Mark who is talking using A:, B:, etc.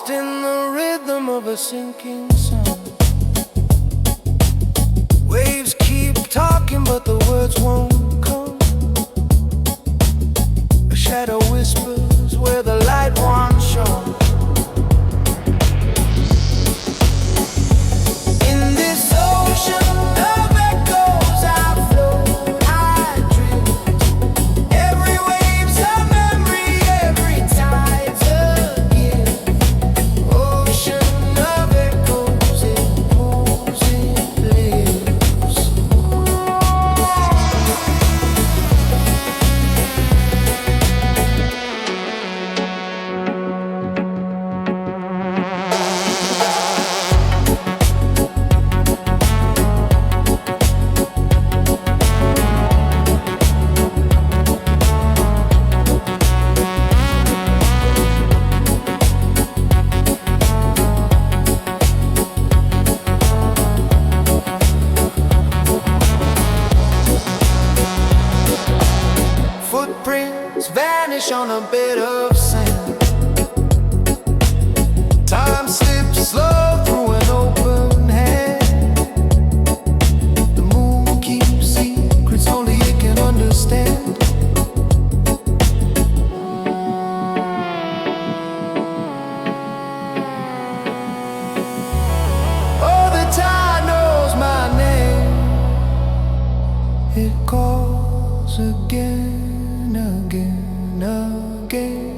A: lost in the rhythm of a sinking sun. Waves keep talking but the words won't come. A shadow whispers where the light once shone. In this ocean of echoes I float, I drift. Every wave's a memory, every tide's a gift. Ocean of echoes, it moves, it lives. Footprints vanish on a bed of sand. Time slips slow through an open hand. The moon keeps secrets only it can understand. Oh, the tide knows my name. It calls again, again, again.